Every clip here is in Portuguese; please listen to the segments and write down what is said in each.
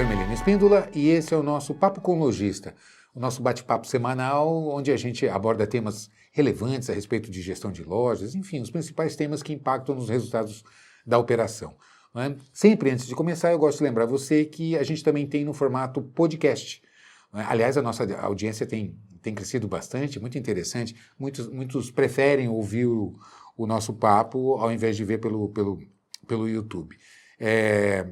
sou Hermelino Espíndola e esse é o nosso Papo com Lojista, o nosso bate-papo semanal onde a gente aborda temas relevantes a respeito de gestão de lojas, enfim, os principais temas que impactam nos resultados da operação. Não é? Sempre antes de começar, eu gosto de lembrar você que a gente também tem no formato podcast. Não é? Aliás, a nossa audiência tem crescido bastante, muito interessante. Muitos preferem ouvir o nosso papo ao invés de ver pelo YouTube.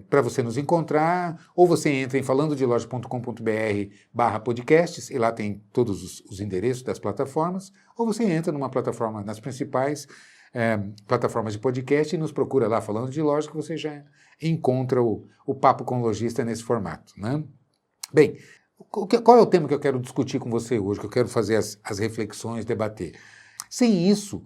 Para você nos encontrar, ou você entra em falandodeloja.com.br/podcasts, e lá tem todos os endereços das plataformas, ou você entra numa plataforma, nas principais plataformas de podcast e nos procura lá Falando de Loja, que você já encontra o Papo com o Lojista nesse formato. Né? Bem, qual é o tema que eu quero discutir com você hoje, que eu quero fazer as reflexões, debater? Sem isso,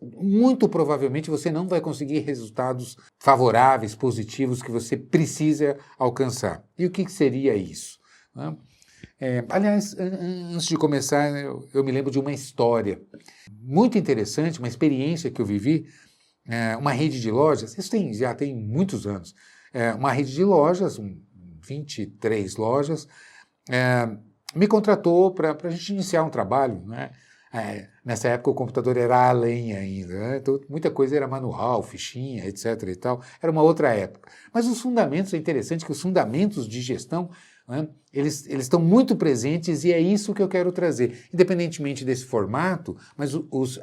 muito provavelmente você não vai conseguir resultados favoráveis, positivos que você precisa alcançar. E o que seria isso? Né? Aliás, antes de começar, eu me lembro de uma história muito interessante, uma experiência que eu vivi, uma rede de lojas, isso já tem muitos anos, uma rede de lojas, 23 lojas, me contratou para a gente iniciar um trabalho, né? Nessa época o computador era a lenha ainda, né? Então, muita coisa era manual, fichinha, etc. e tal. Era uma outra época. Mas os fundamentos, é interessante que os fundamentos de gestão, né, eles estão muito presentes e é isso que eu quero trazer. Independentemente desse formato, mas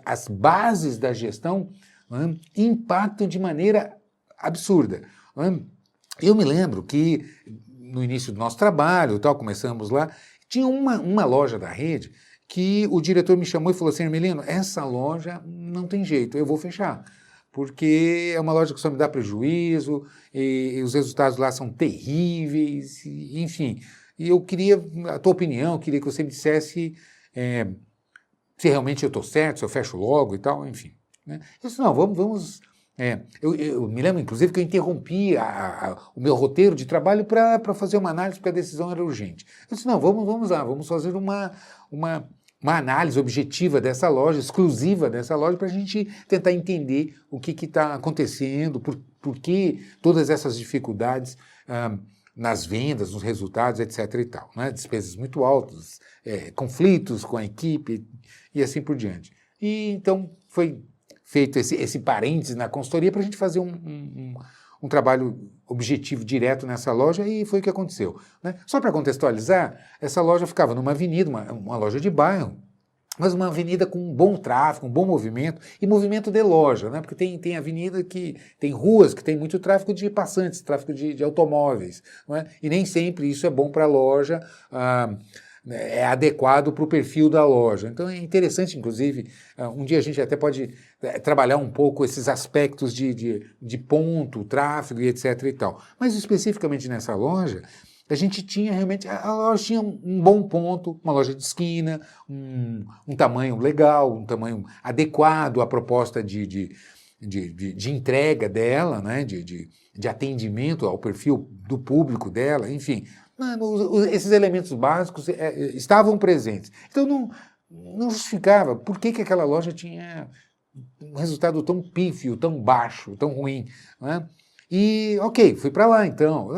as bases da gestão, né, impactam de maneira absurda. Né? Eu me lembro que no início do nosso trabalho, tal, começamos lá, tinha uma loja da rede que o diretor me chamou e falou assim: Hermelino, essa loja não tem jeito, eu vou fechar, porque é uma loja que só me dá prejuízo, e os resultados lá são terríveis, enfim. E eu queria a tua opinião, queria que você me dissesse se realmente eu estou certo, se eu fecho logo e tal, enfim. Né? Eu disse, não, vamos. Eu me lembro, inclusive, que eu interrompi o meu roteiro de trabalho para fazer uma análise, porque a decisão era urgente. Eu disse, não, vamos lá, vamos fazer uma análise objetiva dessa loja, exclusiva dessa loja, para a gente tentar entender o que está acontecendo, por que todas essas dificuldades nas vendas, nos resultados, etc. e tal. Né? Despesas muito altas, conflitos com a equipe e assim por diante. E então foi feito esse parênteses na consultoria para a gente fazer um trabalho objetivo direto nessa loja e foi o que aconteceu. Né? Só para contextualizar, essa loja ficava numa avenida, uma loja de bairro, mas uma avenida com um bom tráfego, um bom movimento, e movimento de loja, né? Porque tem avenida que tem ruas que tem muito tráfego de passantes, tráfego de automóveis, não é? E nem sempre isso é bom para a loja, é adequado para o perfil da loja. Então é interessante, inclusive, um dia a gente até pode trabalhar um pouco esses aspectos de ponto, tráfego e etc. e tal. Mas especificamente nessa loja, a gente tinha realmente, a loja tinha um bom ponto, uma loja de esquina, um tamanho legal, um tamanho adequado à proposta de entrega dela, né? de atendimento ao perfil do público dela, enfim. Esses elementos básicos estavam presentes. Então não justificava por que aquela loja tinha um resultado tão pífio, tão baixo, tão ruim. Né? E, ok, fui para lá então.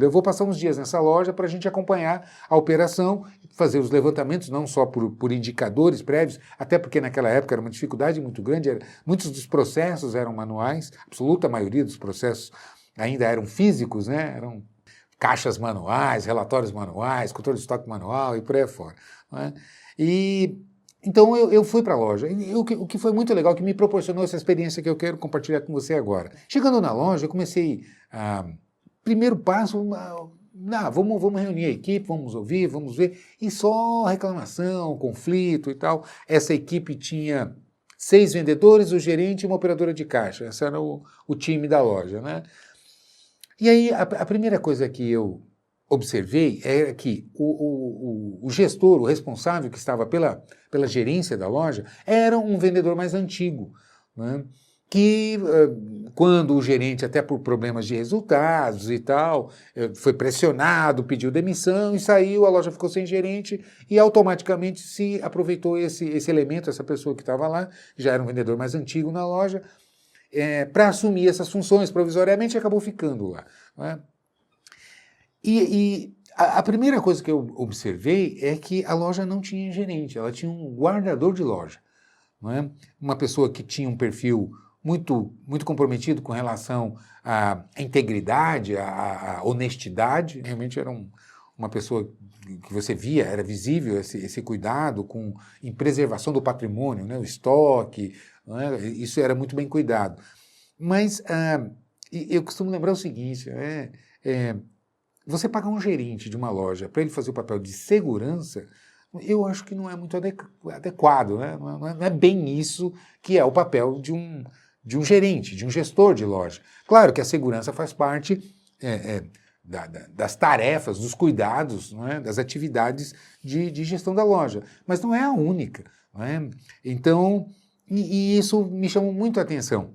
Eu vou passar uns dias nessa loja para a gente acompanhar a operação, fazer os levantamentos, não só por indicadores prévios, até porque naquela época era uma dificuldade muito grande, muitos dos processos eram manuais, a absoluta maioria dos processos ainda eram físicos, né? Eram caixas manuais, relatórios manuais, controle de estoque manual e por aí fora. Né? E então eu fui para a loja. E o que foi muito legal, que me proporcionou essa experiência que eu quero compartilhar com você agora. Chegando na loja, eu comecei, primeiro passo, vamos reunir a equipe, vamos ouvir, vamos ver, e só reclamação, conflito e tal. Essa equipe tinha 6 vendedores, o gerente e uma operadora de caixa. Esse era o time da loja, né? E aí, a primeira coisa que eu observei era que o gestor, o responsável que estava pela gerência da loja, era um vendedor mais antigo, né? Que quando o gerente, até por problemas de resultados e tal, foi pressionado, pediu demissão e saiu, a loja ficou sem gerente e automaticamente se aproveitou esse elemento, essa pessoa que estava lá, já era um vendedor mais antigo na loja, para assumir essas funções provisoriamente, acabou ficando lá. Né? A primeira coisa que eu observei é que a loja não tinha gerente, ela tinha um guardador de loja, não é? Uma pessoa que tinha um perfil muito comprometido com relação à integridade, à honestidade. Realmente era uma pessoa que você via, era visível esse cuidado em preservação do patrimônio, né? O estoque, não é? Isso era muito bem cuidado. Mas eu costumo lembrar o seguinte, você pagar um gerente de uma loja para ele fazer o papel de segurança, eu acho que não é muito adequado, né? Não é bem isso que é o papel de um gerente, de um gestor de loja. Claro que a segurança faz parte das tarefas, dos cuidados, não é? Das atividades de gestão da loja, mas não é a única. Não é? Então, isso me chamou muito a atenção.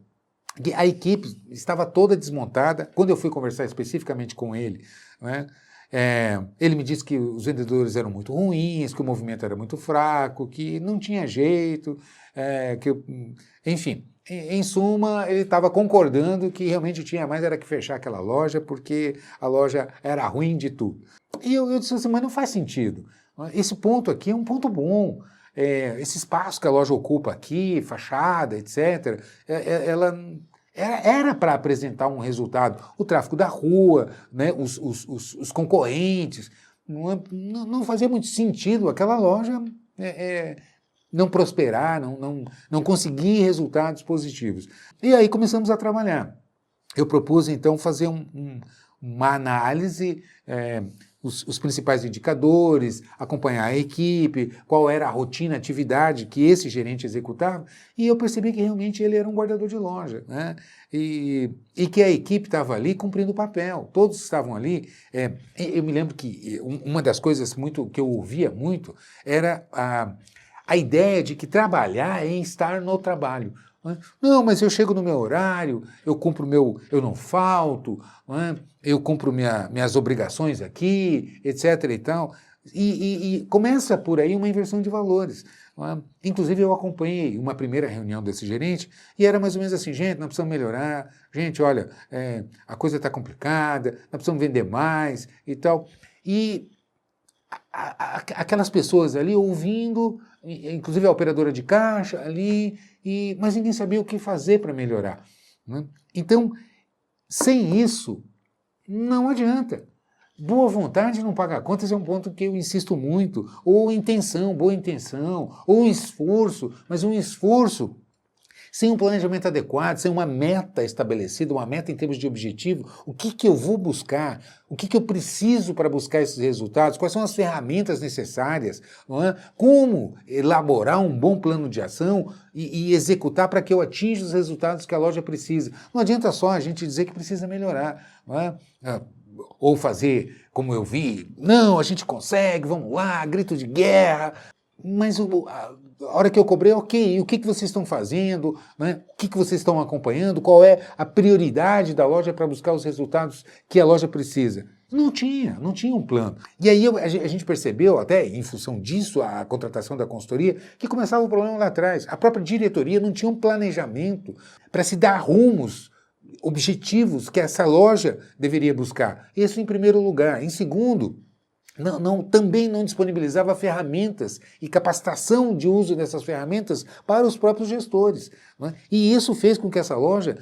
A equipe estava toda desmontada. Quando eu fui conversar especificamente com ele, né, ele me disse que os vendedores eram muito ruins, que o movimento era muito fraco, que não tinha jeito, enfim. Em suma, ele estava concordando que realmente tinha mais era que fechar aquela loja, porque a loja era ruim de tudo. E eu disse assim, mas não faz sentido. Esse ponto aqui é um ponto bom. Esse espaço que a loja ocupa aqui, fachada, etc., ela era para apresentar um resultado. O tráfego da rua, né, os concorrentes, não fazia muito sentido aquela loja não prosperar, não conseguir resultados positivos. E aí começamos a trabalhar. Eu propus, então, fazer uma análise, os principais indicadores, acompanhar a equipe, qual era a rotina, a atividade que esse gerente executava, e eu percebi que realmente ele era um guardador de loja, né? E que a equipe estava ali cumprindo o papel, todos estavam ali. Eu me lembro que uma das coisas que eu ouvia muito era a ideia de que trabalhar é estar no trabalho. Não, mas eu chego no meu horário, eu não falto, não é? Eu cumpro minhas obrigações aqui, etc. e tal. E começa por aí uma inversão de valores. É? Inclusive, eu acompanhei uma primeira reunião desse gerente e era mais ou menos assim, gente, nós precisamos melhorar, gente, olha, a coisa está complicada, nós precisamos vender mais e tal. E aquelas pessoas ali ouvindo, inclusive a operadora de caixa ali, mas ninguém sabia o que fazer para melhorar. Né? Então, sem isso, não adianta. Boa vontade não paga contas é um ponto que eu insisto muito. Ou intenção, boa intenção, ou um esforço, mas um esforço sem um planejamento adequado, sem uma meta estabelecida, uma meta em termos de objetivo, o que eu vou buscar, o que eu preciso para buscar esses resultados, quais são as ferramentas necessárias, não é? Como elaborar um bom plano de ação e executar para que eu atinja os resultados que a loja precisa. Não adianta só a gente dizer que precisa melhorar, não é? Ou fazer como eu vi, não, a gente consegue, vamos lá, grito de guerra, mas a hora que eu cobrei, ok, o que vocês estão fazendo, né? O que vocês estão acompanhando, qual é a prioridade da loja para buscar os resultados que a loja precisa? Não tinha um plano. E aí a gente percebeu, até em função disso, a contratação da consultoria, que começava o problema lá atrás. A própria diretoria não tinha um planejamento para se dar rumos, objetivos que essa loja deveria buscar. Isso em primeiro lugar. Em segundo, também não disponibilizava ferramentas e capacitação de uso dessas ferramentas para os próprios gestores. Não é? E isso fez com que essa loja,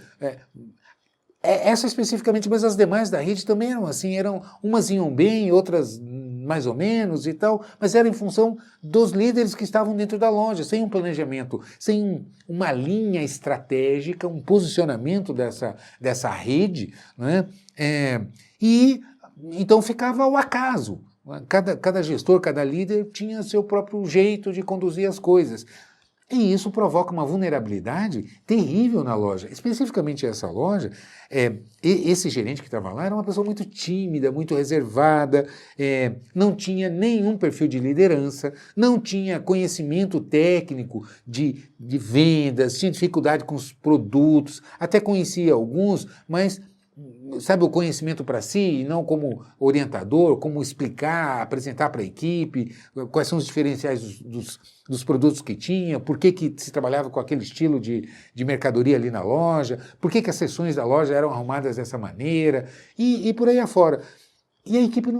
essa especificamente, mas as demais da rede também eram assim, umas iam bem, outras mais ou menos e tal, mas era em função dos líderes que estavam dentro da loja, sem um planejamento, sem uma linha estratégica, um posicionamento dessa rede, não é? E então ficava ao acaso. Cada gestor, cada líder tinha seu próprio jeito de conduzir as coisas. E isso provoca uma vulnerabilidade terrível na loja. Especificamente essa loja, esse gerente que estava lá era uma pessoa muito tímida, muito reservada, não tinha nenhum perfil de liderança, não tinha conhecimento técnico de vendas, tinha dificuldade com os produtos, até conhecia alguns, mas sabe, o conhecimento para si, e não como orientador, como explicar, apresentar para a equipe, quais são os diferenciais dos produtos que tinha, por que se trabalhava com aquele estilo de mercadoria ali na loja, por que as seções da loja eram arrumadas dessa maneira, e por aí afora. E a equipe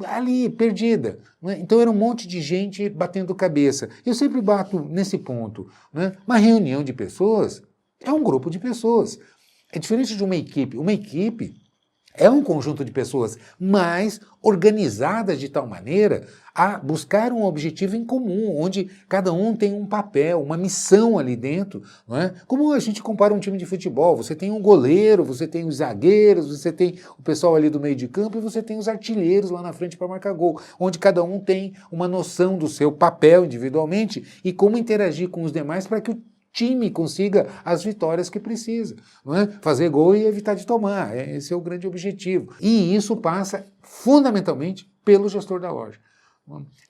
ali, perdida. Né? Então era um monte de gente batendo cabeça. Eu sempre bato nesse ponto. Né? Uma reunião de pessoas é um grupo de pessoas. É diferente de uma equipe. Uma equipe é um conjunto de pessoas, mas organizadas de tal maneira a buscar um objetivo em comum, onde cada um tem um papel, uma missão ali dentro. Não é? Como a gente compara um time de futebol, você tem um goleiro, você tem os zagueiros, você tem o pessoal ali do meio de campo e você tem os artilheiros lá na frente para marcar gol, onde cada um tem uma noção do seu papel individualmente e como interagir com os demais para que o time consiga as vitórias que precisa, não é? Fazer gol e evitar de tomar, esse é o grande objetivo. E isso passa fundamentalmente pelo gestor da loja,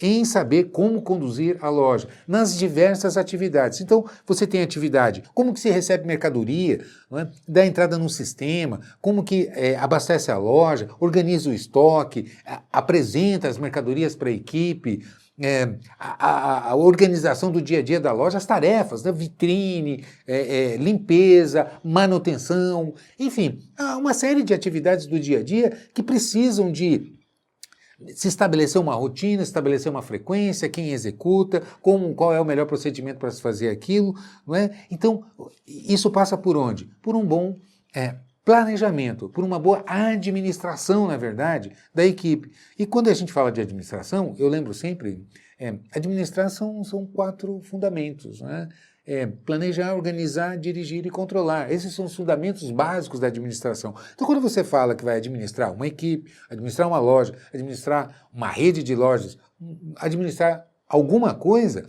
em saber como conduzir a loja, nas diversas atividades. Então, você tem atividade, como que se recebe mercadoria, não é? Dá entrada no sistema, como que abastece a loja, organiza o estoque, apresenta as mercadorias para a equipe, a organização do dia a dia da loja, as tarefas, né? Vitrine, limpeza, manutenção, enfim, há uma série de atividades do dia a dia que precisam de se estabelecer uma rotina, estabelecer uma frequência, quem executa, qual é o melhor procedimento para se fazer aquilo, não é? Então, isso passa por onde? Por um bom planejamento, por uma boa administração, na verdade, da equipe. E quando a gente fala de administração, eu lembro sempre, administrar são 4 fundamentos, né? Planejar, organizar, dirigir e controlar. Esses são os fundamentos básicos da administração. Então, quando você fala que vai administrar uma equipe, administrar uma loja, administrar uma rede de lojas, administrar alguma coisa,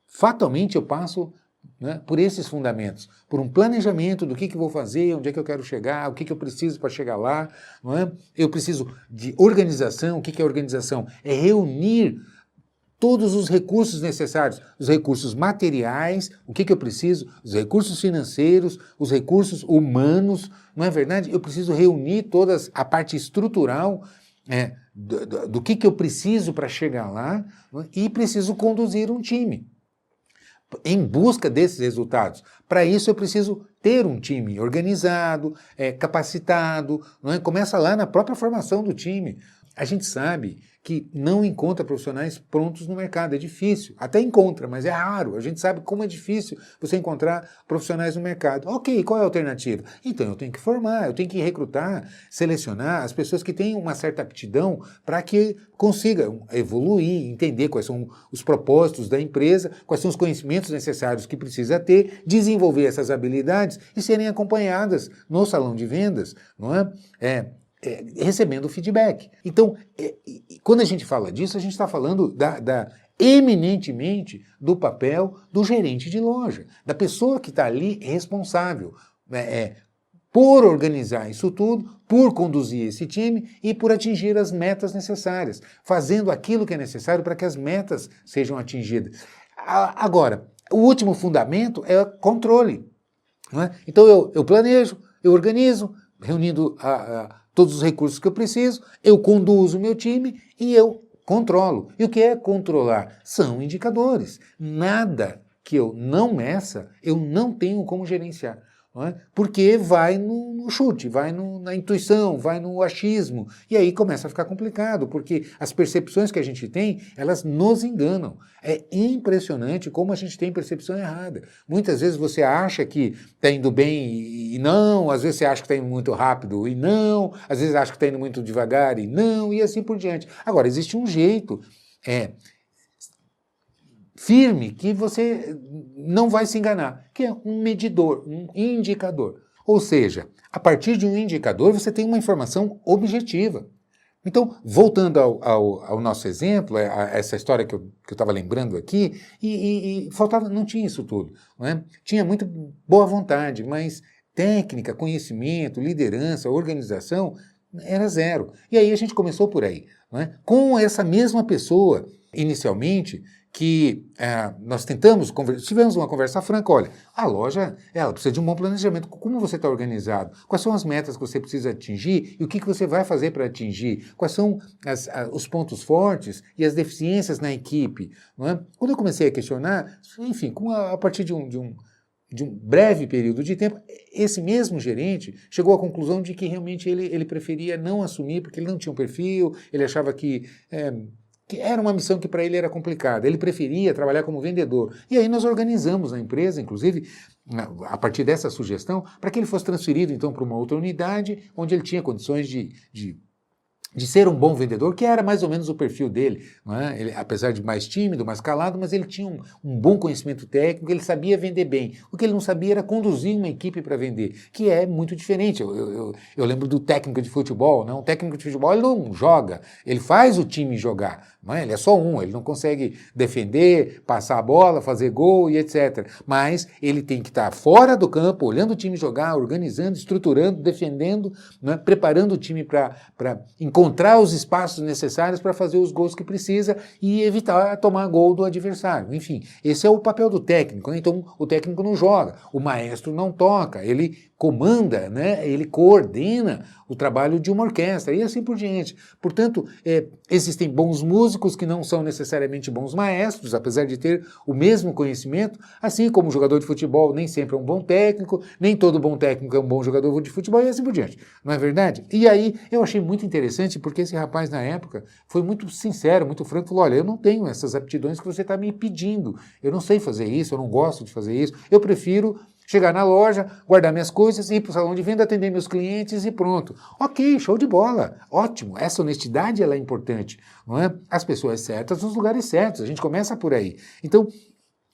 fatalmente eu passo, né, por esses fundamentos, por um planejamento do que vou fazer, onde é que eu quero chegar, o que eu preciso para chegar lá, não é? Eu preciso de organização. O que é organização? É reunir todos os recursos necessários, os recursos materiais, o que eu preciso, os recursos financeiros, os recursos humanos, não é verdade? Eu preciso reunir toda a parte estrutural do que eu preciso para chegar lá, não é? E preciso conduzir um time em busca desses resultados. Para isso eu preciso ter um time organizado, capacitado, não é? Começa lá na própria formação do time. A gente sabe que não encontra profissionais prontos no mercado, é difícil. Até encontra, mas é raro. A gente sabe como é difícil você encontrar profissionais no mercado. Ok, qual é a alternativa? Então eu tenho que formar, eu tenho que recrutar, selecionar as pessoas que têm uma certa aptidão para que consigam evoluir, entender quais são os propósitos da empresa, quais são os conhecimentos necessários que precisa ter, desenvolver essas habilidades e serem acompanhadas no salão de vendas, não é? Recebendo feedback. Então, quando a gente fala disso, a gente está falando eminentemente do papel do gerente de loja, da pessoa que está ali responsável por organizar isso tudo, por conduzir esse time e por atingir as metas necessárias, fazendo aquilo que é necessário para que as metas sejam atingidas. Agora, o último fundamento é controle. Não é? Então, eu planejo, eu organizo, reunindo todos os recursos que eu preciso, eu conduzo o meu time e eu controlo. E o que é controlar? São indicadores. Nada que eu não meça, eu não tenho como gerenciar. Não é? Porque vai no chute, vai na intuição, vai no achismo. E aí começa a ficar complicado, porque as percepções que a gente tem, elas nos enganam. É impressionante como a gente tem percepção errada. Muitas vezes você acha que está indo bem e não, às vezes você acha que está indo muito rápido e não, às vezes acha que está indo muito devagar e não, e assim por diante. Agora, existe um jeito firme que você não vai se enganar, que é um medidor, um indicador. Ou seja, a partir de um indicador você tem uma informação objetiva. Então, voltando ao nosso exemplo, a essa história que eu estava lembrando aqui, e faltava, não tinha isso tudo, não é? Tinha muito boa vontade, mas técnica, conhecimento, liderança, organização, era zero. E aí a gente começou por aí, não é? Com essa mesma pessoa, inicialmente, que nós tivemos uma conversa franca, olha, a loja, ela precisa de um bom planejamento, como você está organizado, quais são as metas que você precisa atingir e o que você vai fazer para atingir, quais são os pontos fortes e as deficiências na equipe, não é? Quando eu comecei a questionar, enfim, a partir de um de um breve período de tempo, esse mesmo gerente chegou à conclusão de que realmente ele preferia não assumir, porque ele não tinha um perfil, ele achava que era uma missão que para ele era complicada, ele preferia trabalhar como vendedor. E aí nós organizamos na empresa, inclusive, a partir dessa sugestão, para que ele fosse transferido então para uma outra unidade, onde ele tinha condições de ser um bom vendedor, que era mais ou menos o perfil dele, não é? Ele, apesar de mais tímido, mais calado, mas ele tinha um bom conhecimento técnico, ele sabia vender bem. O que ele não sabia era conduzir uma equipe para vender, que é muito diferente. Eu lembro do técnico de futebol, não? O técnico de futebol ele não joga, ele faz o time jogar, não é? Ele é só um, ele não consegue defender, passar a bola, fazer gol e etc. Mas ele tem que estar fora do campo, olhando o time jogar, organizando, estruturando, defendendo, não é? Preparando o time para encontrar os espaços necessários para fazer os gols que precisa e evitar tomar gol do adversário. Enfim, esse é o papel do técnico, né? Então o técnico não joga, o maestro não toca, ele comanda, né? Ele coordena o trabalho de uma orquestra e assim por diante. Portanto, existem bons músicos que não são necessariamente bons maestros, apesar de ter o mesmo conhecimento, assim como o jogador de futebol nem sempre é um bom técnico, nem todo bom técnico é um bom jogador de futebol e assim por diante. Não é verdade? E aí eu achei muito interessante porque esse rapaz na época foi muito sincero, muito franco, falou, olha, eu não tenho essas aptidões que você está me pedindo, eu não sei fazer isso, eu não gosto de fazer isso, eu prefiro chegar na loja, guardar minhas coisas, ir para o salão de venda, atender meus clientes e pronto. Ok, show de bola, ótimo. Essa honestidade ela é importante, não é? As pessoas certas nos lugares certos, a gente começa por aí. Então,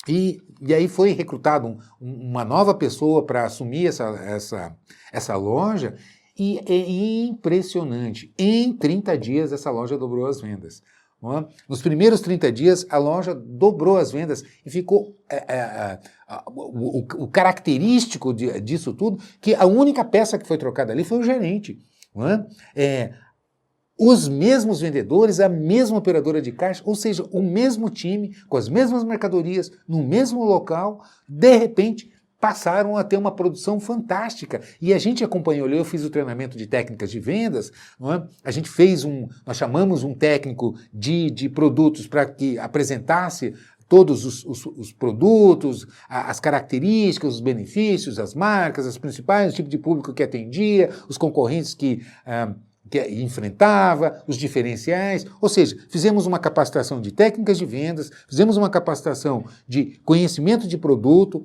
e aí foi recrutado uma nova pessoa para assumir essa loja e é impressionante. Em 30 dias essa loja dobrou as vendas. Nos primeiros 30 dias, a loja dobrou as vendas e ficou o característico disso tudo, que a única peça que foi trocada ali foi o gerente. Os mesmos vendedores, a mesma operadora de caixa, ou seja, o mesmo time, com as mesmas mercadorias, no mesmo local, de repente passaram a ter uma produção fantástica. E a gente acompanhou, eu fiz o treinamento de técnicas de vendas, não é? A gente fez nós chamamos um técnico de produtos para que apresentasse todos os produtos, as características, os benefícios, as marcas, as principais, o tipo de público que atendia, os concorrentes que enfrentava, os diferenciais, ou seja, fizemos uma capacitação de técnicas de vendas, fizemos uma capacitação de conhecimento de produto,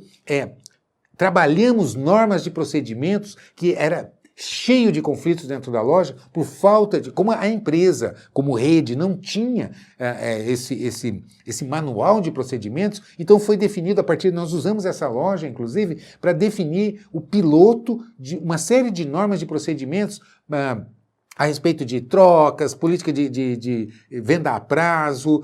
trabalhamos normas de procedimentos que era cheio de conflitos dentro da loja por falta de... Como a empresa, como rede, não tinha esse manual de procedimentos, então foi definido a partir... Nós usamos essa loja, inclusive, para definir o piloto de uma série de normas de procedimentos a respeito de trocas, política de venda a prazo,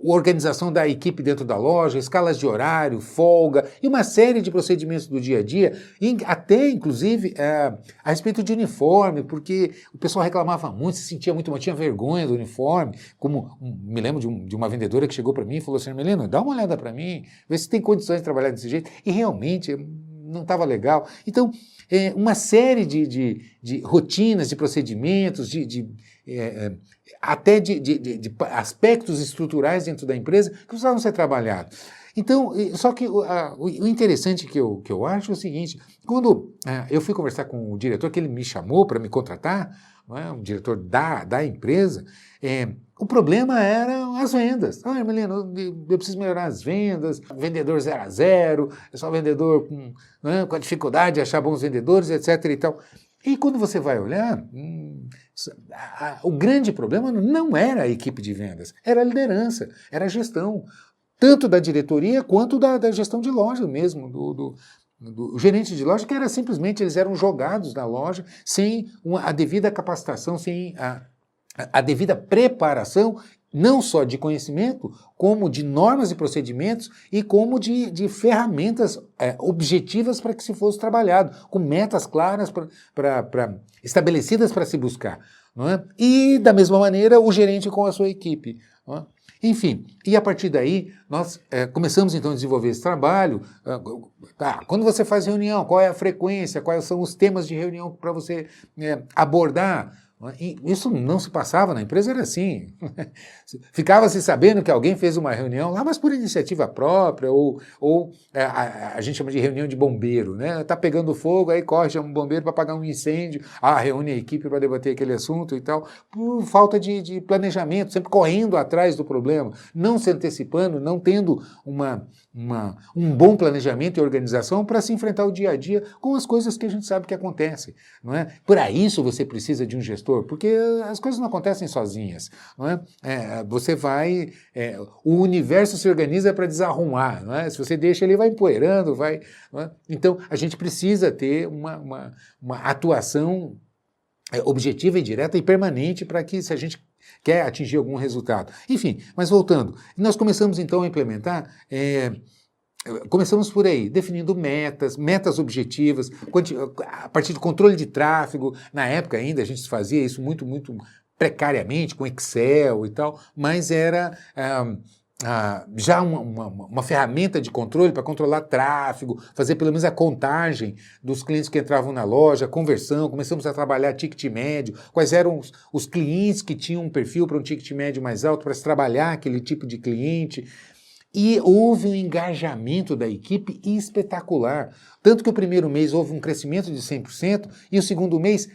organização da equipe dentro da loja, escalas de horário, folga, e uma série de procedimentos do dia a dia, até, inclusive, a respeito de uniforme, porque o pessoal reclamava muito, se sentia muito mal, tinha vergonha do uniforme, me lembro de uma vendedora que chegou para mim e falou assim, Melina, dá uma olhada para mim, vê se tem condições de trabalhar desse jeito, e realmente não estava legal. Então, uma série de rotinas, de procedimentos, até de aspectos estruturais dentro da empresa que precisavam ser trabalhados. Então, só que o interessante que eu acho é o seguinte, quando eu fui conversar com o diretor, que ele me chamou para me contratar, o diretor da empresa, o problema eram as vendas. Melina, eu preciso melhorar as vendas, vendedor 0 a 0, é só vendedor com a dificuldade de achar bons vendedores, etc. e tal. E quando você vai olhar, o grande problema não era a equipe de vendas, era a liderança, era a gestão, tanto da diretoria quanto da gestão de loja mesmo, do gerente de loja, que era simplesmente, eles eram jogados na loja sem a devida capacitação, sem a devida preparação, não só de conhecimento, como de normas e procedimentos e como de ferramentas objetivas para que se fosse trabalhado, com metas claras estabelecidas para se buscar. Não é? E, da mesma maneira, o gerente com a sua equipe. Não é? Enfim, e a partir daí nós começamos então a desenvolver esse trabalho. Quando você faz reunião, qual é a frequência, quais são os temas de reunião para você abordar? E isso não se passava na empresa, era assim. Ficava-se sabendo que alguém fez uma reunião lá, mas por iniciativa própria, a gente chama de reunião de bombeiro, né? Tá pegando fogo, aí corre, chama um bombeiro para apagar um incêndio, reúne a equipe para debater aquele assunto e tal, por falta de planejamento, sempre correndo atrás do problema, não se antecipando, não tendo um bom planejamento e organização para se enfrentar o dia a dia com as coisas que a gente sabe que acontecem, não é? Para isso você precisa de um gestor, porque as coisas não acontecem sozinhas, não é? O universo se organiza para desarrumar, não é? Se você deixa ele vai empoeirando, vai, não é? Então a gente precisa ter uma atuação objetiva e direta e permanente para que, se a gente quer atingir algum resultado. Enfim, mas voltando, nós começamos então a implementar, começamos por aí, definindo metas objetivas, a partir do controle de tráfego. Na época ainda a gente fazia isso muito precariamente, com Excel e tal, mas era já uma ferramenta de controle para controlar tráfego, fazer pelo menos a contagem dos clientes que entravam na loja, a conversão, começamos a trabalhar ticket médio, quais eram os clientes que tinham um perfil para um ticket médio mais alto, para se trabalhar aquele tipo de cliente. E houve um engajamento da equipe espetacular. Tanto que o primeiro mês houve um crescimento de 100% e o segundo mês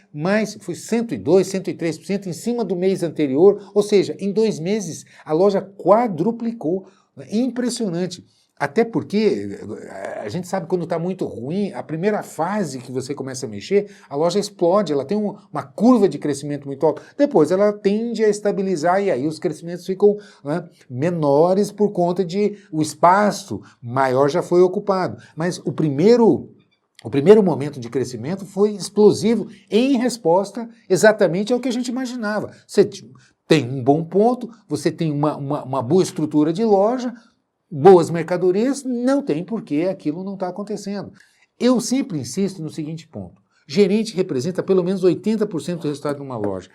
foi 102%, 103% em cima do mês anterior. Ou seja, em 2 meses a loja quadruplicou. Impressionante. Até porque a gente sabe quando está muito ruim, a primeira fase que você começa a mexer, a loja explode, ela tem uma curva de crescimento muito alta. Depois ela tende a estabilizar e aí os crescimentos ficam, né, menores por conta de o espaço maior já foi ocupado. Mas o primeiro momento de crescimento foi explosivo em resposta exatamente ao que a gente imaginava. Você tem um bom ponto, você tem uma boa estrutura de loja, boas mercadorias, não tem por que aquilo não está acontecendo. Eu sempre insisto no seguinte ponto: gerente representa pelo menos 80% do resultado de uma loja.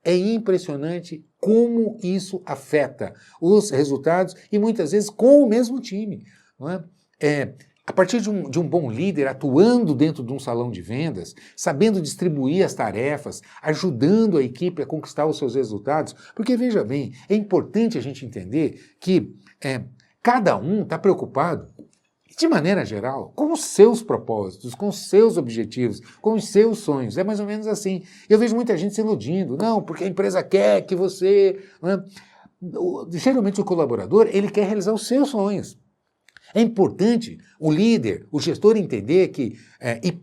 É impressionante como isso afeta os resultados e muitas vezes com o mesmo time, não é? A partir de um bom líder atuando dentro de um salão de vendas, sabendo distribuir as tarefas, ajudando a equipe a conquistar os seus resultados, porque veja bem, é importante a gente entender que cada um está preocupado, de maneira geral, com os seus propósitos, com os seus objetivos, com os seus sonhos. É mais ou menos assim. Eu vejo muita gente se iludindo. Não, porque a empresa quer que você... Né? Geralmente o colaborador, ele quer realizar os seus sonhos. É importante o líder, o gestor entender que,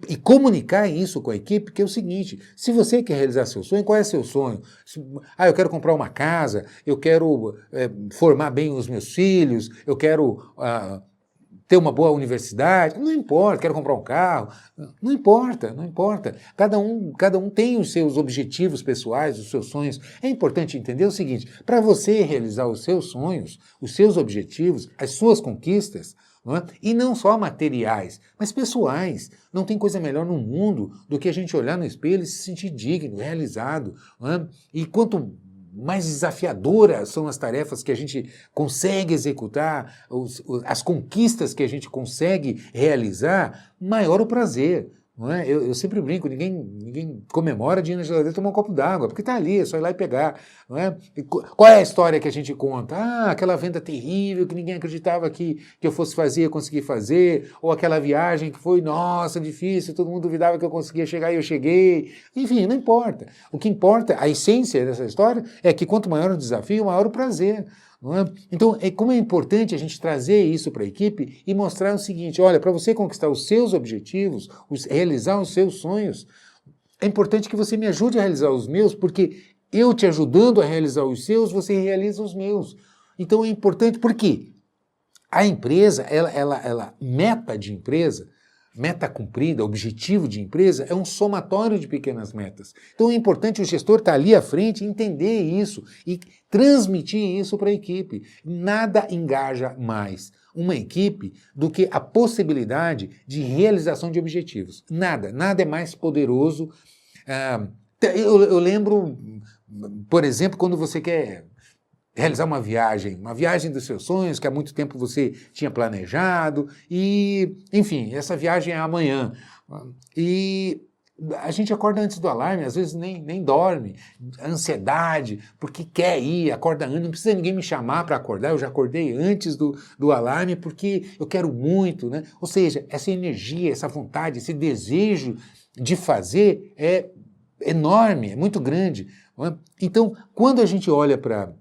e comunicar isso com a equipe, que é o seguinte: se você quer realizar seu sonho, qual é seu sonho? Eu quero comprar uma casa, eu quero formar bem os meus filhos, eu quero ter uma boa universidade, não importa, quero comprar um carro, não importa. Cada um tem os seus objetivos pessoais, os seus sonhos. É importante entender o seguinte: para você realizar os seus sonhos, os seus objetivos, as suas conquistas, não é? E não só materiais, mas pessoais. Não tem coisa melhor no mundo do que a gente olhar no espelho e se sentir digno, realizado. Não é? E quanto mais desafiadoras são as tarefas que a gente consegue executar, as conquistas que a gente consegue realizar, maior o prazer. Não é? Eu sempre brinco, ninguém comemora de ir na geladeira tomar um copo d'água, porque está ali, é só ir lá e pegar. Não é? E qual é a história que a gente conta? Aquela venda terrível que ninguém acreditava que eu fosse fazer, eu consegui fazer, ou aquela viagem que foi, nossa, difícil, todo mundo duvidava que eu conseguia chegar e eu cheguei. Enfim, não importa. O que importa, a essência dessa história, é que quanto maior o desafio, maior o prazer. Não é? Então, como é importante a gente trazer isso para a equipe e mostrar o seguinte: olha, para você conquistar os seus objetivos, realizar os seus sonhos, é importante que você me ajude a realizar os meus, porque eu te ajudando a realizar os seus, você realiza os meus. Então é importante, porque a empresa, meta de empresa, meta cumprida, objetivo de empresa, é um somatório de pequenas metas. Então é importante o gestor estar ali à frente, entender isso e transmitir isso para a equipe. Nada engaja mais uma equipe do que a possibilidade de realização de objetivos. Nada é mais poderoso. Eu lembro, por exemplo, quando você quer realizar uma viagem dos seus sonhos, que há muito tempo você tinha planejado, e, enfim, essa viagem é amanhã. E A gente acorda antes do alarme, às vezes nem dorme, ansiedade, porque quer ir, acorda antes, não precisa ninguém me chamar para acordar, eu já acordei antes do alarme porque eu quero muito, né? Ou seja, essa energia, essa vontade, esse desejo de fazer é enorme, é muito grande. Não é? Então, quando a gente olha para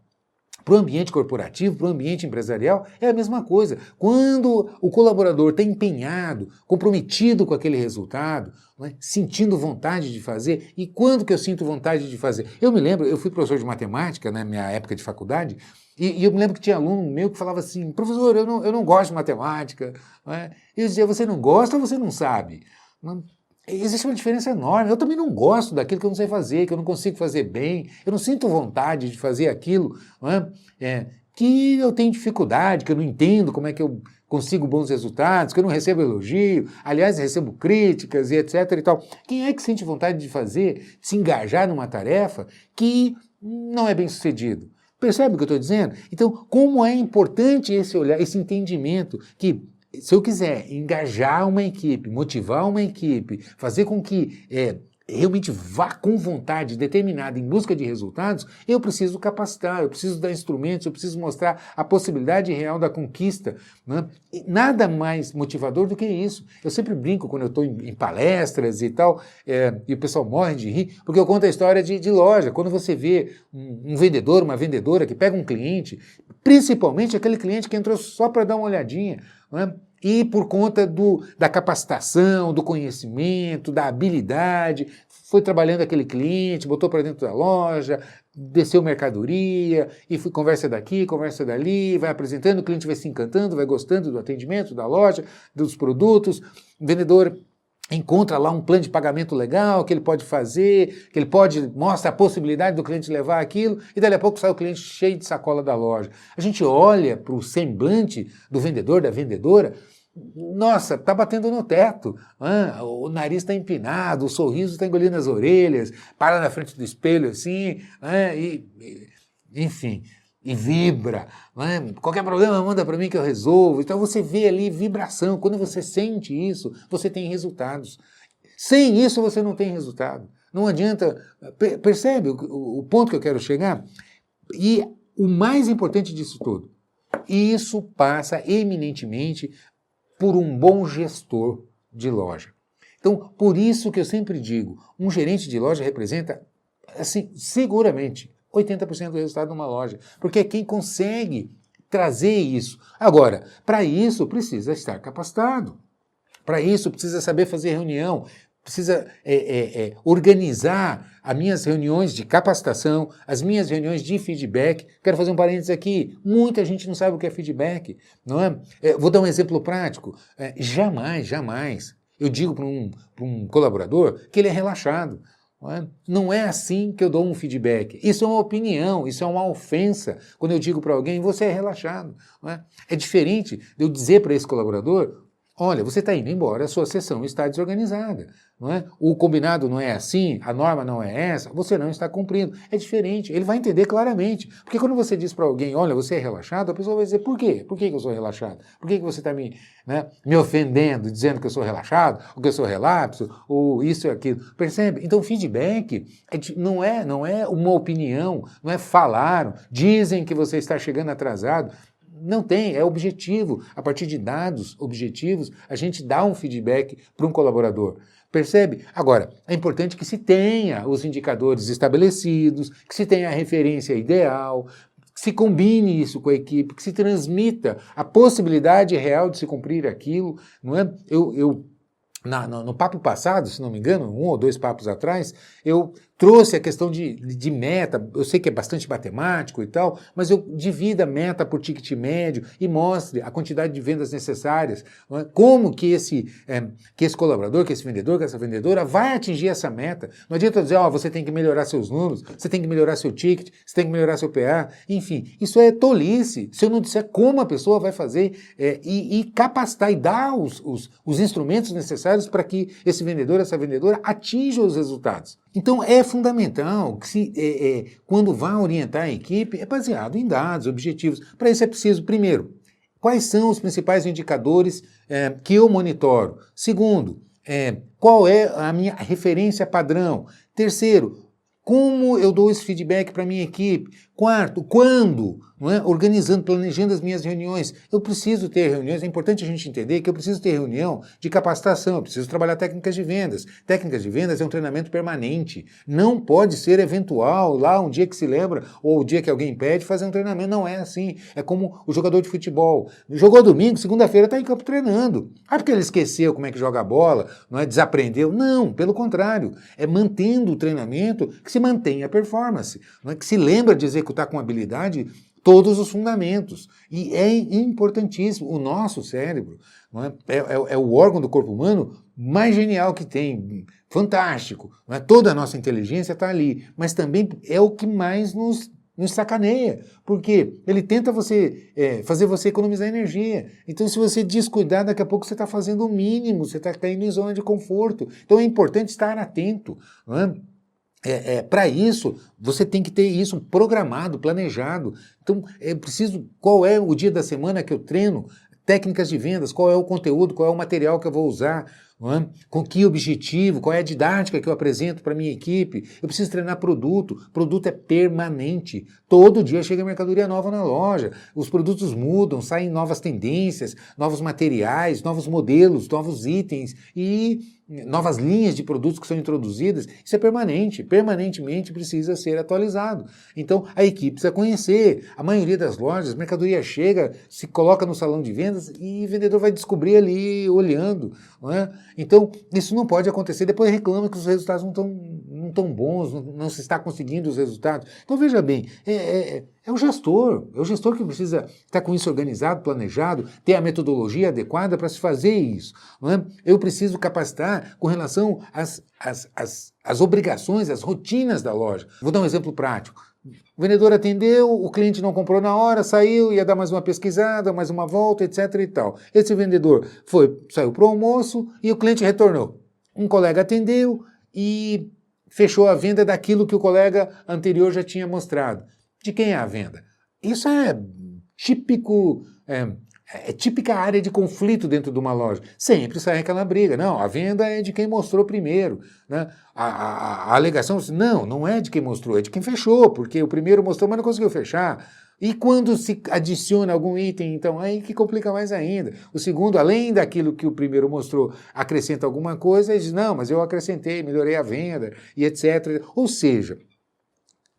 o ambiente corporativo, para o ambiente empresarial, é a mesma coisa. Quando o colaborador está empenhado, comprometido com aquele resultado, não é? Sentindo vontade de fazer, e quando que eu sinto vontade de fazer? Eu me lembro, eu fui professor de matemática na minha época de faculdade, e eu me lembro que tinha aluno meu que falava assim, professor, eu não gosto de matemática. Não é? E eu dizia, você não gosta ou você não sabe? Não, existe uma diferença enorme. Eu também não gosto daquilo que eu não sei fazer, que eu não consigo fazer bem, eu não sinto vontade de fazer aquilo, não é? Que eu tenho dificuldade, que eu não entendo como é que eu consigo bons resultados, que eu não recebo elogio, aliás, recebo críticas e etc e tal. Quem é que sente vontade de fazer, de se engajar numa tarefa que não é bem sucedido? Percebe o que eu estou dizendo? Então, como é importante esse olhar, esse entendimento que se eu quiser engajar uma equipe, motivar uma equipe, fazer com que realmente vá com vontade determinada em busca de resultados, eu preciso capacitar, eu preciso dar instrumentos, eu preciso mostrar a possibilidade real da conquista. Né? E nada mais motivador do que isso. Eu sempre brinco quando eu estou em palestras e tal, e o pessoal morre de rir, porque eu conto a história de loja. Quando você vê um vendedor, uma vendedora que pega um cliente, principalmente aquele cliente que entrou só para dar uma olhadinha, né? E por conta da capacitação, do conhecimento, da habilidade, foi trabalhando aquele cliente, botou para dentro da loja, desceu mercadoria, e conversa daqui, conversa dali, vai apresentando, o cliente vai se encantando, vai gostando do atendimento, da loja, dos produtos, o vendedor encontra lá um plano de pagamento legal que ele pode fazer, que ele mostra a possibilidade do cliente levar aquilo, e dali a pouco sai o cliente cheio de sacola da loja. A gente olha para o semblante do vendedor, da vendedora, nossa, está batendo no teto, o nariz está empinado, o sorriso está engolindo as orelhas, para na frente do espelho assim, enfim, e vibra. Qualquer problema manda para mim que eu resolvo. Então você vê ali vibração. Quando você sente isso, você tem resultados. Sem isso você não tem resultado. Não adianta. Percebe o ponto que eu quero chegar? E o mais importante disso tudo, isso passa eminentemente por um bom gestor de loja. Então, por isso que eu sempre digo, um gerente de loja representa, assim, seguramente 80% do resultado de uma loja, porque é quem consegue trazer isso. Agora, para isso precisa estar capacitado, para isso precisa saber fazer reunião, precisa organizar as minhas reuniões de capacitação, as minhas reuniões de feedback. Quero fazer um parênteses aqui, muita gente não sabe o que é feedback, não é? Vou dar um exemplo prático, jamais eu digo para um colaborador que ele é relaxado. Não é assim que eu dou um feedback. Isso é uma opinião, isso é uma ofensa. Quando eu digo para alguém, você é relaxado. É diferente de eu dizer para esse colaborador, olha, você está indo embora, a sua sessão está desorganizada. Não é? O combinado não é assim, a norma não é essa, você não está cumprindo. É diferente, ele vai entender claramente. Porque quando você diz para alguém, olha, você é relaxado, a pessoa vai dizer, por quê? Por que eu sou relaxado? Por que você está me ofendendo, dizendo que eu sou relaxado, ou que eu sou relapso, ou isso e aquilo? Percebe? Então, feedback não é uma opinião, não é falaram, dizem que você está chegando atrasado. Não tem, é objetivo. A partir de dados objetivos, a gente dá um feedback para um colaborador. Percebe? Agora, é importante que se tenha os indicadores estabelecidos, que se tenha a referência ideal, que se combine isso com a equipe, que se transmita a possibilidade real de se cumprir aquilo, não é? No papo passado, se não me engano, 1 ou 2 papos atrás, eu trouxe a questão de meta. Eu sei que é bastante matemático e tal, mas eu divida a meta por ticket médio e mostre a quantidade de vendas necessárias. Não é? Como que esse colaborador, que esse vendedor, que essa vendedora vai atingir essa meta. Não adianta dizer, você tem que melhorar seus números, você tem que melhorar seu ticket, você tem que melhorar seu PA, enfim. Isso é tolice se eu não disser como a pessoa vai fazer e capacitar e dar os instrumentos necessários para que esse vendedor, essa vendedora atinja os resultados. Então é fundamental que quando vai orientar a equipe, é baseado em dados, objetivos. Para isso é preciso, primeiro, quais são os principais indicadores que eu monitoro? Segundo, Qual é a minha referência padrão? Terceiro, como eu dou esse feedback para a minha equipe? Quarto, quando? Não é? Organizando, planejando as minhas reuniões. Eu preciso ter reuniões, é importante a gente entender que eu preciso ter reunião de capacitação, eu preciso trabalhar técnicas de vendas. Técnicas de vendas é um treinamento permanente. Não pode ser eventual, lá um dia que se lembra, ou o dia que alguém pede, fazer um treinamento. Não é assim. É como o jogador de futebol. Jogou domingo, segunda-feira está em campo treinando. Porque ele esqueceu como é que joga a bola, não é? Desaprendeu. Não, pelo contrário. É mantendo o treinamento que se mantenha a performance. Não é? Que se lembra de executar com habilidade todos os fundamentos. E é importantíssimo. O nosso cérebro, não é? É o órgão do corpo humano mais genial que tem. Fantástico. Não é? Toda a nossa inteligência está ali. Mas também é o que mais nos sacaneia, porque ele tenta fazer você economizar energia. Então, se você descuidar, daqui a pouco você está fazendo o mínimo, você está caindo em zona de conforto. Então, é importante estar atento, não é? Para isso, você tem que ter isso programado, planejado. Então, é preciso, qual é o dia da semana que eu treino? Técnicas de vendas, qual é o conteúdo, qual é o material que eu vou usar, não é? Com que objetivo, qual é a didática que eu apresento para a minha equipe. Eu preciso treinar produto. Produto é permanente. Todo dia chega mercadoria nova na loja. Os produtos mudam, saem novas tendências, novos materiais, novos modelos, novos itens e novas linhas de produtos que são introduzidas. Isso é permanente, permanentemente precisa ser atualizado. Então, a equipe precisa conhecer. A maioria das lojas, a mercadoria chega, se coloca no salão de vendas e o vendedor vai descobrir ali, olhando, não é? Então, isso não pode acontecer. Depois reclama que os resultados não estão bons, não se está conseguindo os resultados. Então, veja bem, é o gestor que precisa estar com isso organizado, planejado, ter a metodologia adequada para se fazer isso. Não é? Eu preciso capacitar com relação às obrigações, às rotinas da loja. Vou dar um exemplo prático. O vendedor atendeu, o cliente não comprou na hora, saiu, ia dar mais uma pesquisada, mais uma volta, etc. e tal. Esse vendedor saiu para o almoço e o cliente retornou. Um colega atendeu e fechou a venda daquilo que o colega anterior já tinha mostrado. De quem é a venda? Isso é típico, típica área de conflito dentro de uma loja. Sempre sai aquela briga. Não, a venda é de quem mostrou primeiro. Né? A alegação, não é de quem mostrou, é de quem fechou, porque o primeiro mostrou, mas não conseguiu fechar. E quando se adiciona algum item, então, aí que complica mais ainda. O segundo, além daquilo que o primeiro mostrou, acrescenta alguma coisa, ele diz, não, mas eu acrescentei, melhorei a venda, e etc. Ou seja,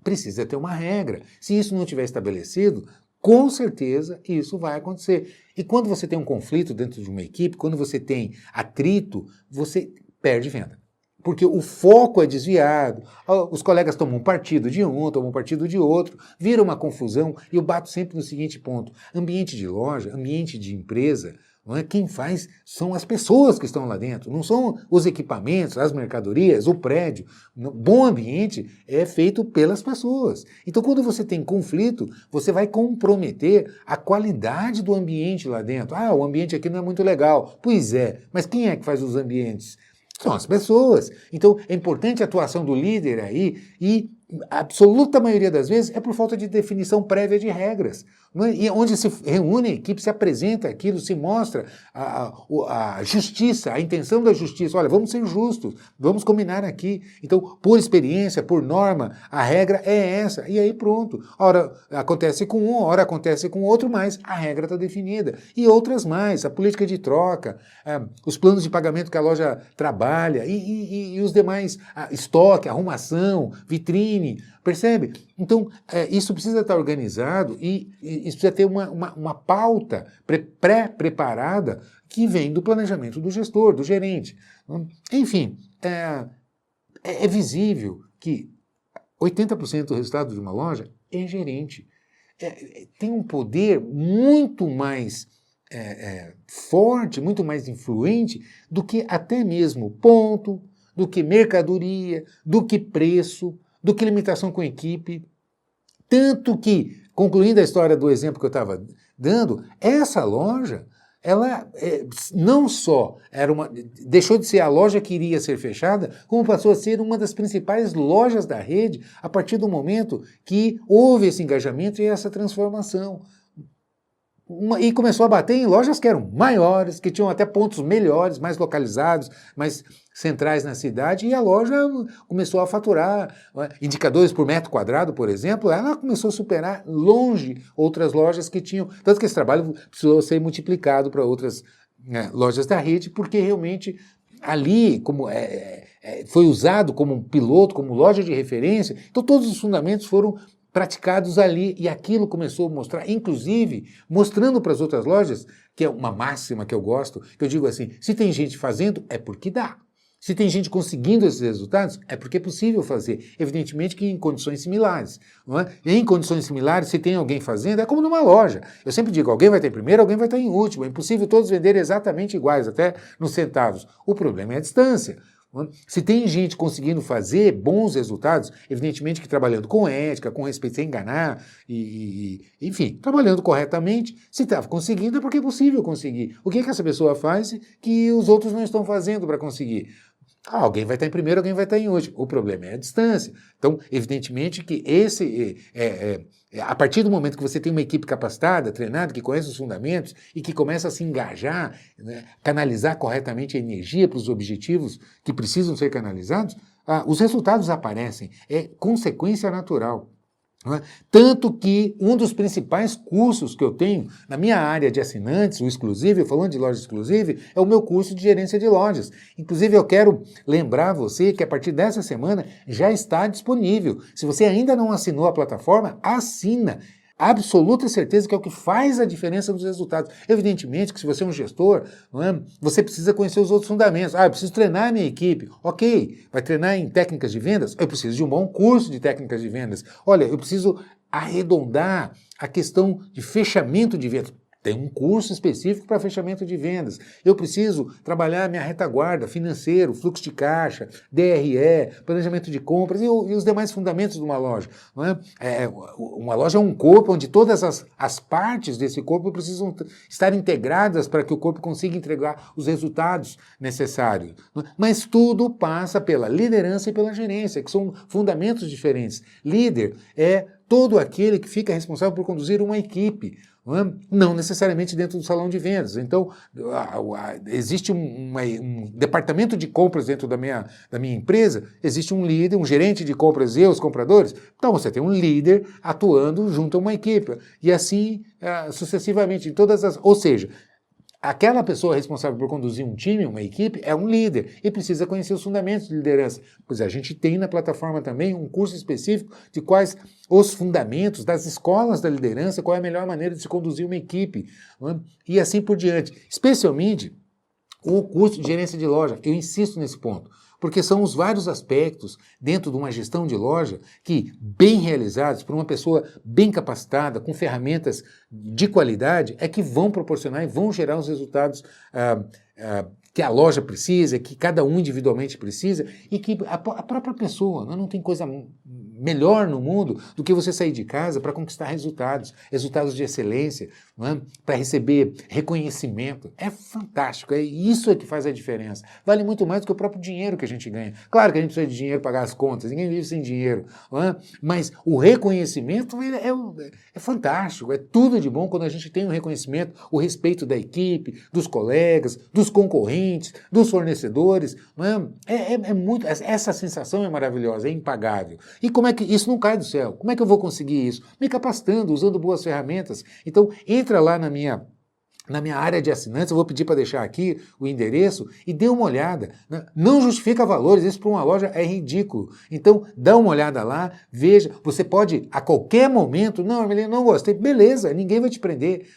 precisa ter uma regra. Se isso não tiver estabelecido, com certeza isso vai acontecer. E quando você tem um conflito dentro de uma equipe, quando você tem atrito, você perde venda. Porque o foco é desviado, os colegas tomam partido de um, tomam partido de outro, vira uma confusão, e eu bato sempre no seguinte ponto: ambiente de loja, ambiente de empresa, não é? Quem faz são as pessoas que estão lá dentro, não são os equipamentos, as mercadorias, o prédio. Bom ambiente é feito pelas pessoas. Então, quando você tem conflito, você vai comprometer a qualidade do ambiente lá dentro. Ah, o ambiente aqui não é muito legal. Pois é, mas quem é que faz os ambientes? São as pessoas. Então, é importante a atuação do líder aí e a absoluta maioria das vezes é por falta de definição prévia de regras. Não é? E onde se reúne a equipe, se apresenta aquilo, se mostra a justiça, a intenção da justiça. Olha, vamos ser justos, vamos combinar aqui. Então, por experiência, por norma, a regra é essa. E aí pronto. Ora acontece com um, ora acontece com outro, mas a regra está definida. E outras mais, a política de troca, os planos de pagamento que a loja trabalha e os demais, estoque, arrumação, vitrine, percebe? Então, isso precisa estar organizado e isso precisa ter uma pauta pré-preparada que vem do planejamento do gestor, do gerente. Enfim, é visível que 80% do resultado de uma loja é gerente. Tem um poder muito mais forte, muito mais influente do que até mesmo ponto, do que mercadoria, do que preço, do que limitação com equipe. Tanto que, concluindo a história do exemplo que eu estava dando, essa loja, ela não só deixou de ser a loja que iria ser fechada, como passou a ser uma das principais lojas da rede a partir do momento que houve esse engajamento e essa transformação. E começou a bater em lojas que eram maiores, que tinham até pontos melhores, mais localizados, mais centrais na cidade, e a loja começou a faturar indicadores por metro quadrado, por exemplo, ela começou a superar longe outras lojas que tinham, tanto que esse trabalho precisou ser multiplicado para outras lojas da rede, porque realmente ali foi usado como um piloto, como loja de referência, então todos os fundamentos foram praticados ali, e aquilo começou a mostrar, inclusive mostrando para as outras lojas, que é uma máxima que eu gosto, que eu digo assim, se tem gente fazendo, é porque dá. Se tem gente conseguindo esses resultados, é porque é possível fazer. Evidentemente que em condições similares. Não é? E em condições similares, se tem alguém fazendo, é como numa loja. Eu sempre digo, alguém vai ter em primeiro, alguém vai estar em último. É impossível todos venderem exatamente iguais, até nos centavos. O problema é a distância. Se tem gente conseguindo fazer bons resultados, evidentemente que trabalhando com ética, com respeito, sem enganar, enfim, trabalhando corretamente, se está conseguindo é porque é possível conseguir. O que essa pessoa faz que os outros não estão fazendo para conseguir? Alguém vai estar em primeiro, alguém vai estar em último. O problema é a distância. Então, evidentemente que a partir do momento que você tem uma equipe capacitada, treinada, que conhece os fundamentos e que começa a se engajar, né, canalizar corretamente a energia para os objetivos que precisam ser canalizados, os resultados aparecem. É consequência natural. Tanto que um dos principais cursos que eu tenho na minha área de assinantes, o exclusivo, falando de loja exclusiva, é o meu curso de gerência de lojas. Inclusive eu quero lembrar você que a partir dessa semana já está disponível. Se você ainda não assinou a plataforma, assina. Absoluta certeza que é o que faz a diferença nos resultados. Evidentemente que se você é um gestor, você precisa conhecer os outros fundamentos. Eu preciso treinar a minha equipe. Ok, vai treinar em técnicas de vendas? Eu preciso de um bom curso de técnicas de vendas. Olha, eu preciso arredondar a questão de fechamento de vendas. Tem um curso específico para fechamento de vendas. Eu preciso trabalhar minha retaguarda, financeiro, fluxo de caixa, DRE, planejamento de compras e os demais fundamentos de uma loja. Não é? Uma loja é um corpo onde todas as partes desse corpo precisam estar integradas para que o corpo consiga entregar os resultados necessários. Mas tudo passa pela liderança e pela gerência, que são fundamentos diferentes. Líder é todo aquele que fica responsável por conduzir uma equipe. Não necessariamente dentro do salão de vendas. Então, existe um departamento de compras dentro da minha empresa, existe um líder, um gerente de compras e os compradores. Então, você tem um líder atuando junto a uma equipe. E assim, sucessivamente, ou seja, aquela pessoa responsável por conduzir um time, uma equipe, é um líder e precisa conhecer os fundamentos de liderança. Pois a gente tem na plataforma também um curso específico de quais os fundamentos das escolas da liderança, qual é a melhor maneira de se conduzir uma equipe, e assim por diante. Especialmente o curso de gerência de loja, eu insisto nesse ponto, porque são os vários aspectos dentro de uma gestão de loja que, bem realizados por uma pessoa bem capacitada, com ferramentas de qualidade, é que vão proporcionar e vão gerar os resultados que a loja precisa, que cada um individualmente precisa e que a própria pessoa, não tem coisa melhor no mundo do que você sair de casa para conquistar resultados de excelência, para receber reconhecimento. É fantástico, é isso que faz a diferença. Vale muito mais do que o próprio dinheiro que a gente ganha. Claro que a gente precisa de dinheiro para pagar as contas, ninguém vive sem dinheiro, mas o reconhecimento é fantástico, é tudo de bom quando a gente tem o reconhecimento, o respeito da equipe, dos colegas, dos concorrentes, dos fornecedores. Muito, essa sensação é maravilhosa, é impagável. E como é que isso não cai do céu? Como é que eu vou conseguir isso? Me capacitando, usando boas ferramentas. Então, entra lá na minha área de assinantes, eu vou pedir para deixar aqui o endereço e dê uma olhada. Não justifica valores, isso para uma loja é ridículo. Então, dá uma olhada lá, veja, você pode a qualquer momento, não, Armelino, não gostei, beleza, ninguém vai te prender.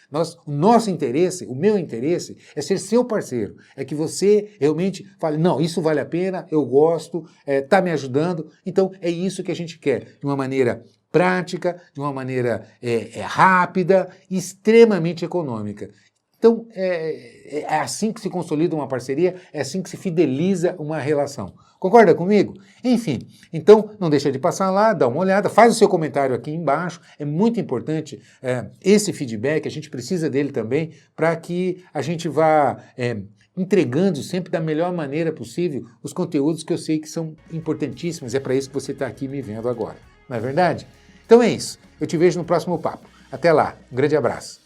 O nosso interesse, o meu interesse é ser seu parceiro, é que você realmente fale, não, isso vale a pena, eu gosto, está me ajudando, então é isso que a gente quer, de uma maneira prática, de uma maneira rápida, extremamente econômica. Então, é assim que se consolida uma parceria, é assim que se fideliza uma relação. Concorda comigo? Enfim, então não deixa de passar lá, dá uma olhada, faz o seu comentário aqui embaixo, é muito importante esse feedback, a gente precisa dele também para que a gente vá entregando sempre da melhor maneira possível os conteúdos que eu sei que são importantíssimos, é para isso que você está aqui me vendo agora, não é verdade? Então é isso, eu te vejo no próximo papo. Até lá, um grande abraço.